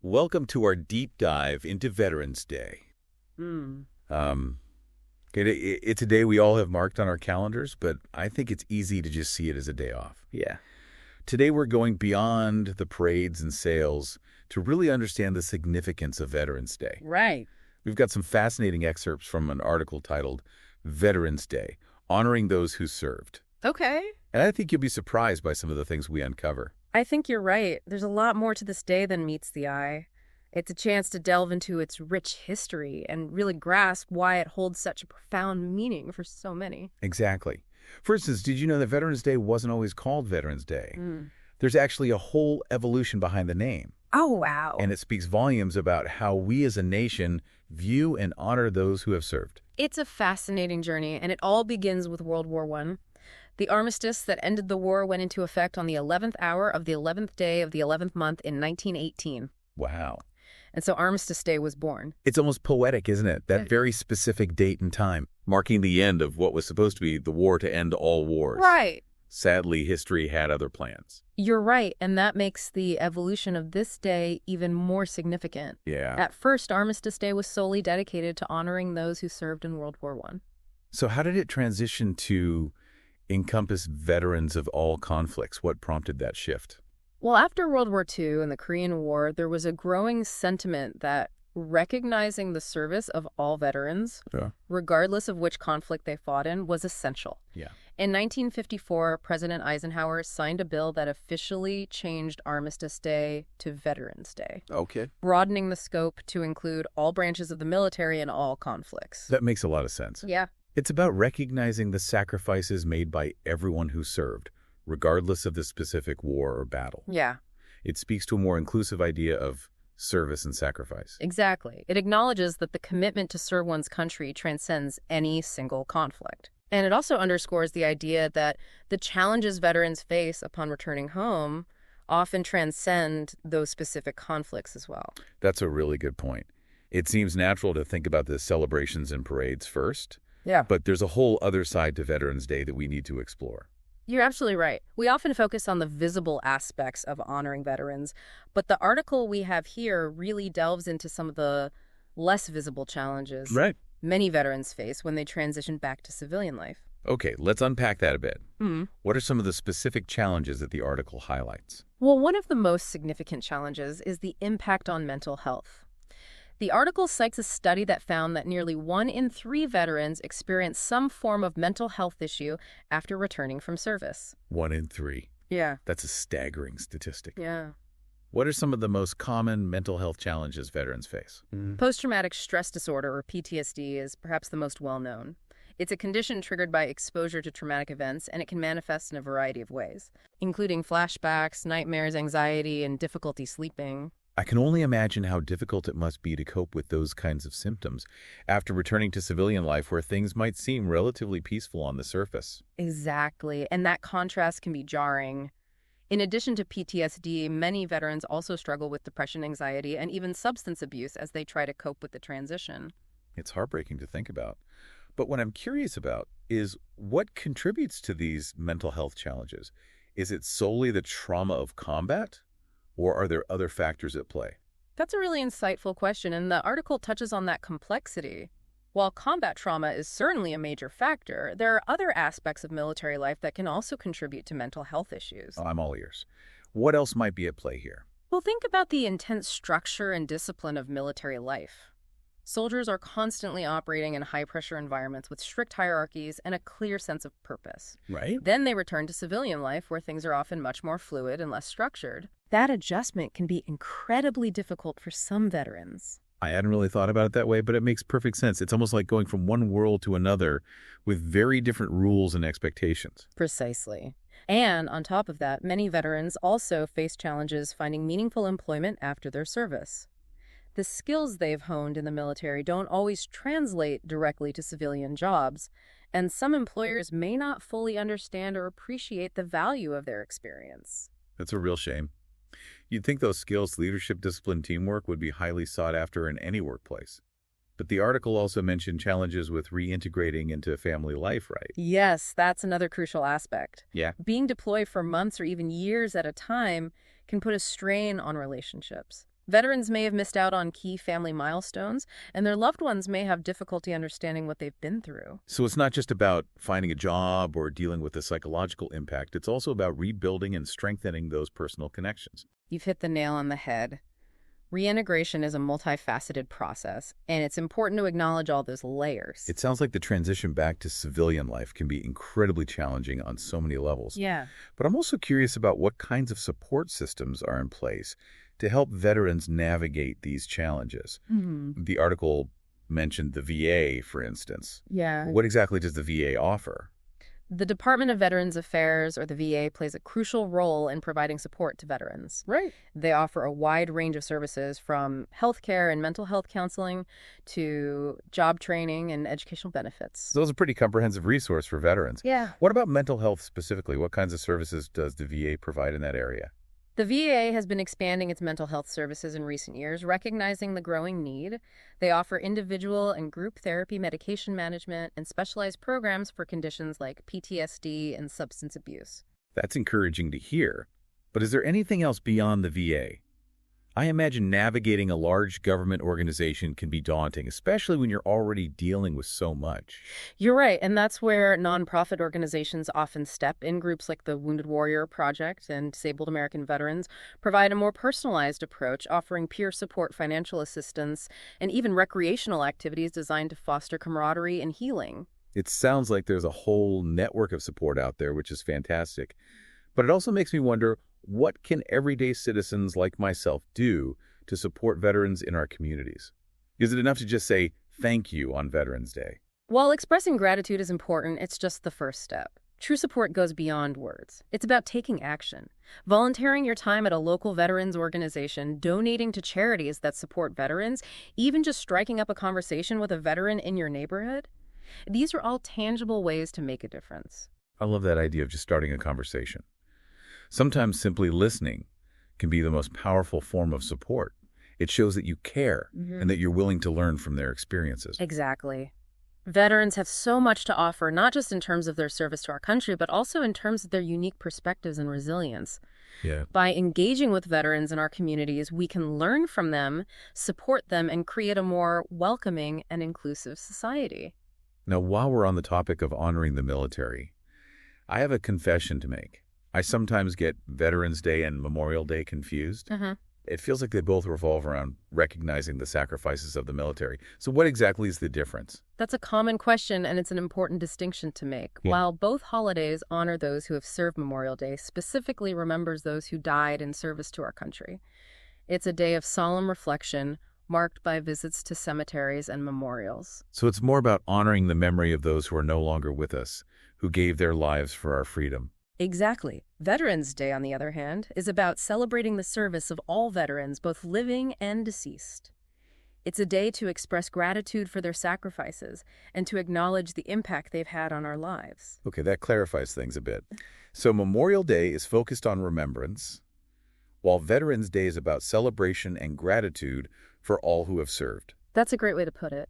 Welcome to our deep dive into Veterans Day. Mm. Um, it's a day we all have marked on our calendars, but I think it's easy to just see it as a day off. Yeah. Today we're going beyond the parades and sales to really understand the significance of Veterans Day. Right. We've got some fascinating excerpts from an article titled Veterans Day, Honoring Those Who Served. Okay. And I think you'll be surprised by some of the things we uncover. I think you're right. There's a lot more to this day than meets the eye. It's a chance to delve into its rich history and really grasp why it holds such a profound meaning for so many. Exactly. For instance, did you know that Veterans Day wasn't always called Veterans Day? Mm. There's actually a whole evolution behind the name. Oh, wow. And it speaks volumes about how we as a nation view and honor those who have served. It's a fascinating journey, and it all begins with World War I. The armistice that ended the war went into effect on the 11th hour of the 11th day of the 11th month in 1918. Wow. And so Armistice Day was born. It's almost poetic, isn't it? That very specific date and time, marking the end of what was supposed to be the war to end all wars. Right. Sadly, history had other plans. You're right, and that makes the evolution of this day even more significant. Yeah. At first, Armistice Day was solely dedicated to honoring those who served in World War I. So how did it transition to encompass veterans of all conflicts? What prompted that shift? Well, after World War II and the Korean War, there was a growing sentiment that recognizing the service of all veterans, regardless of which conflict they fought in, was essential. Yeah. In 1954, President Eisenhower signed a bill that officially changed Armistice Day to Veterans Day, Okay. broadening the scope to include all branches of the military and all conflicts. That makes a lot of sense. Yeah. It's about recognizing the sacrifices made by everyone who served, regardless of the specific war or battle. Yeah. It speaks to a more inclusive idea of service and sacrifice. Exactly. It acknowledges that the commitment to serve one's country transcends any single conflict. And it also underscores the idea that the challenges veterans face upon returning home often transcend those specific conflicts as well. That's a really good point. It seems natural to think about the celebrations and parades first, Yeah. but there's a whole other side to Veterans Day that we need to explore. You're absolutely right. We often focus on the visible aspects of honoring veterans, but the article we have here really delves into some of the less visible challenges many veterans face when they transition back to civilian life. Okay, let's unpack that a bit. Mm. What are some of the specific challenges that the article highlights? Well, one of the most significant challenges is the impact on mental health. The article cites a study that found that nearly 1 in 3 veterans experience some form of mental health issue after returning from service. 1 in 3. Yeah. That's a staggering statistic. Yeah. What are some of the most common mental health challenges veterans face? Post-traumatic stress disorder, or PTSD, is perhaps the most well-known. It's a condition triggered by exposure to traumatic events, and it can manifest in a variety of ways, including flashbacks, nightmares, anxiety, and difficulty sleeping. I can only imagine how difficult it must be to cope with those kinds of symptoms after returning to civilian life where things might seem relatively peaceful on the surface. Exactly, and that contrast can be jarring. In addition to PTSD, many veterans also struggle with depression, anxiety, and even substance abuse as they try to cope with the transition. It's heartbreaking to think about. But what I'm curious about is what contributes to these mental health challenges? Is it solely the trauma of combat? Or are there other factors at play? That's a really insightful question, and the article touches on that complexity. While combat trauma is certainly a major factor, there are other aspects of military life that can also contribute to mental health issues. I'm all ears. What else might be at play here? Well, think about the intense structure and discipline of military life. Soldiers are constantly operating in high-pressure environments with strict hierarchies and a clear sense of purpose. Right. Then they return to civilian life, where things are often much more fluid and less structured. That adjustment can be incredibly difficult for some veterans. I hadn't really thought about it that way, but it makes perfect sense. It's almost like going from one world to another with very different rules and expectations. Precisely. And on top of that, many veterans also face challenges finding meaningful employment after their service. The skills they've honed in the military don't always translate directly to civilian jobs, and some employers may not fully understand or appreciate the value of their experience. That's a real shame. You'd think those skills, leadership, discipline, teamwork, would be highly sought after in any workplace. But the article also mentioned challenges with reintegrating into family life, right? Yes, that's another crucial aspect. Yeah. Being deployed for months or even years at a time can put a strain on relationships. Veterans may have missed out on key family milestones, and their loved ones may have difficulty understanding what they've been through. So it's not just about finding a job or dealing with the psychological impact. It's also about rebuilding and strengthening those personal connections. You've hit the nail on the head. Reintegration is a multifaceted process, and it's important to acknowledge all those layers. It sounds like the transition back to civilian life can be incredibly challenging on so many levels. Yeah. But I'm also curious about what kinds of support systems are in place to help veterans navigate these challenges. The article mentioned the VA, for instance. Yeah. What exactly does the VA offer? The Department of Veterans Affairs, or the VA, plays a crucial role in providing support to veterans. Right. They offer a wide range of services from healthcare and mental health counseling to job training and educational benefits. So those are a pretty comprehensive resource for veterans. Yeah. What about mental health specifically? What kinds of services does the VA provide in that area? The VA has been expanding its mental health services in recent years, recognizing the growing need. They offer individual and group therapy, medication management, and specialized programs for conditions like PTSD and substance abuse. That's encouraging to hear. But is there anything else beyond the VA? I imagine navigating a large government organization can be daunting, especially when you're already dealing with so much. You're right, and that's where nonprofit organizations often step in. Groups like the Wounded Warrior Project and Disabled American Veterans provide a more personalized approach, offering peer support, financial assistance, and even recreational activities designed to foster camaraderie and healing. It sounds like there's a whole network of support out there, which is fantastic. But it also makes me wonder, what can everyday citizens like myself do to support veterans in our communities? Is it enough to just say thank you on Veterans Day? While expressing gratitude is important, it's just the first step. True support goes beyond words. It's about taking action. Volunteering your time at a local veterans organization, donating to charities that support veterans, even just striking up a conversation with a veteran in your neighborhood. These are all tangible ways to make a difference. I love that idea of just starting a conversation. Sometimes simply listening can be the most powerful form of support. It shows that you care and that you're willing to learn from their experiences. Exactly. Veterans have so much to offer, not just in terms of their service to our country, but also in terms of their unique perspectives and resilience. Yeah. By engaging with veterans in our communities, we can learn from them, support them, and create a more welcoming and inclusive society. Now, while we're on the topic of honoring the military, I have a confession to make. I sometimes get Veterans Day and Memorial Day confused. It feels like they both revolve around recognizing the sacrifices of the military. So what exactly is the difference? That's a common question, and it's an important distinction to make. Yeah. While both holidays honor those who have served, Memorial Day specifically remembers those who died in service to our country. It's a day of solemn reflection, marked by visits to cemeteries and memorials. So it's more about honoring the memory of those who are no longer with us, who gave their lives for our freedom. Exactly. Veterans Day, on the other hand, is about celebrating the service of all veterans, both living and deceased. It's a day to express gratitude for their sacrifices and to acknowledge the impact they've had on our lives. Okay, that clarifies things a bit. So Memorial Day is focused on remembrance, while Veterans Day is about celebration and gratitude for all who have served. That's a great way to put it.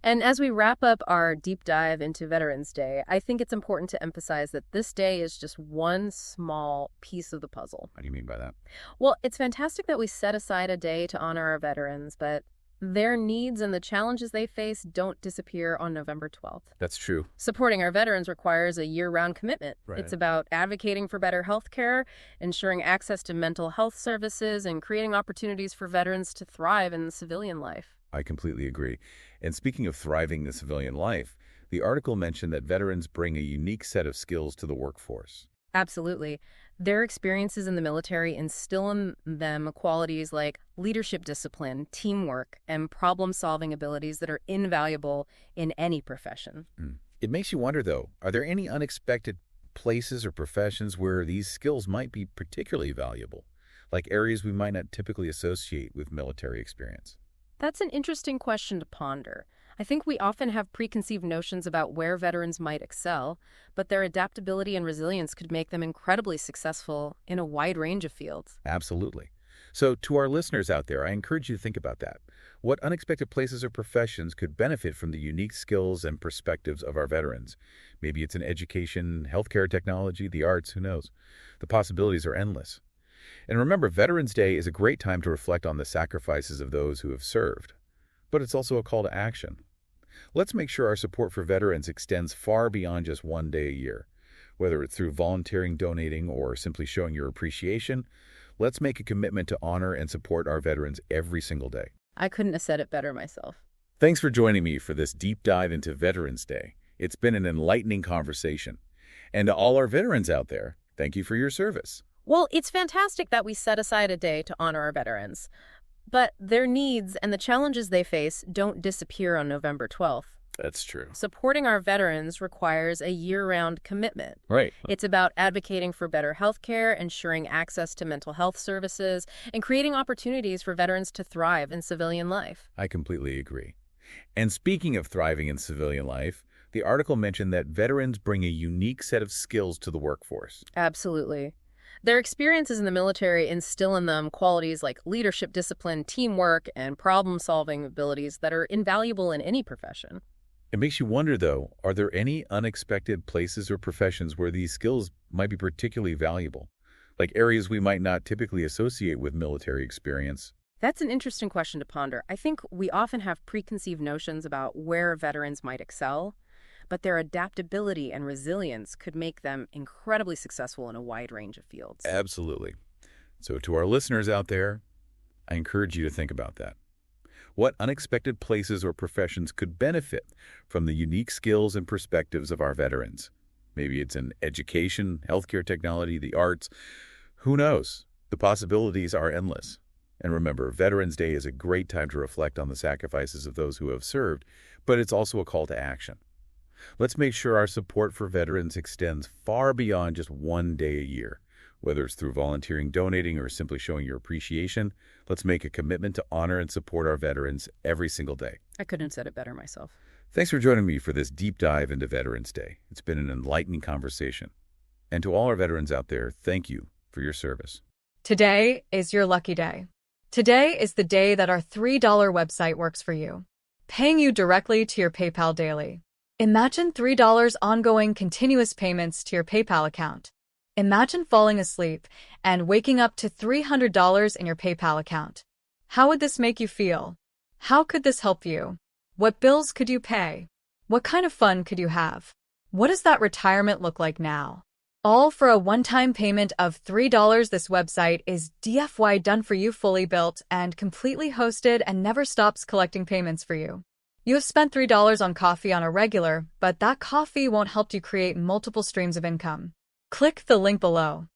And as we wrap up our deep dive into Veterans Day, I think it's important to emphasize that this day is just one small piece of the puzzle. What do you mean by that? Well, it's fantastic that we set aside a day to honor our veterans, but their needs and the challenges they face don't disappear on November 12th. That's true. Supporting our veterans requires a year-round commitment. Right. It's about advocating for better health care, ensuring access to mental health services, and creating opportunities for veterans to thrive in civilian life. I completely agree. And speaking of thriving in civilian life, the article mentioned that veterans bring a unique set of skills to the workforce. Absolutely. Their experiences in the military instill in them qualities like leadership discipline, teamwork, and problem-solving abilities that are invaluable in any profession. It makes you wonder, though, are there any unexpected places or professions where these skills might be particularly valuable, like areas we might not typically associate with military experience? That's an interesting question to ponder. I think we often have preconceived notions about where veterans might excel, but their adaptability and resilience could make them incredibly successful in a wide range of fields. Absolutely. So to our listeners out there, I encourage you to think about that. What unexpected places or professions could benefit from the unique skills and perspectives of our veterans? Maybe it's in education, healthcare technology, the arts, who knows? The possibilities are endless. And remember, Veterans Day is a great time to reflect on the sacrifices of those who have served. But it's also a call to action. Let's make sure our support for veterans extends far beyond just one day a year. Whether it's through volunteering, donating, or simply showing your appreciation, let's make a commitment to honor and support our veterans every single day. I couldn't have said it better myself. Thanks for joining me for this deep dive into Veterans Day. It's been an enlightening conversation. And to all our veterans out there, thank you for your service. Well, it's fantastic that we set aside a day to honor our veterans. But their needs and the challenges they face don't disappear on November 12th. That's true. Supporting our veterans requires a year-round commitment. Right. It's about advocating for better health care, ensuring access to mental health services, and creating opportunities for veterans to thrive in civilian life. I completely agree. And speaking of thriving in civilian life, the article mentioned that veterans bring a unique set of skills to the workforce. Absolutely. Their experiences in the military instill in them qualities like leadership discipline, teamwork, and problem-solving abilities that are invaluable in any profession. It makes you wonder, though, are there any unexpected places or professions where these skills might be particularly valuable? Like areas we might not typically associate with military experience? That's an interesting question to ponder. I think we often have preconceived notions about where veterans might excel, but their adaptability and resilience could make them incredibly successful in a wide range of fields. Absolutely. So to our listeners out there, I encourage you to think about that. What unexpected places or professions could benefit from the unique skills and perspectives of our veterans? Maybe it's in education, healthcare technology, the arts. Who knows? The possibilities are endless. And remember, Veterans Day is a great time to reflect on the sacrifices of those who have served, but it's also a call to action. Let's make sure our support for veterans extends far beyond just one day a year. Whether it's through volunteering, donating, or simply showing your appreciation, let's make a commitment to honor and support our veterans every single day. I couldn't have said it better myself. Thanks for joining me for this deep dive into Veterans Day. It's been an enlightening conversation. And to all our veterans out there, thank you for your service. Today is your lucky day. Today is the day that our $3 website works for you, paying you directly to your PayPal daily. Imagine $3 ongoing continuous payments to your PayPal account. Imagine falling asleep and waking up to $300 in your PayPal account. How would this make you feel? How could this help you? What bills could you pay? What kind of fun could you have? What does that retirement look like now? All for a one-time payment of $3. This website is DFY done for you, fully built and completely hosted, and never stops collecting payments for you. You have spent $3 on coffee on a regular, but that coffee won't help you create multiple streams of income. Click the link below.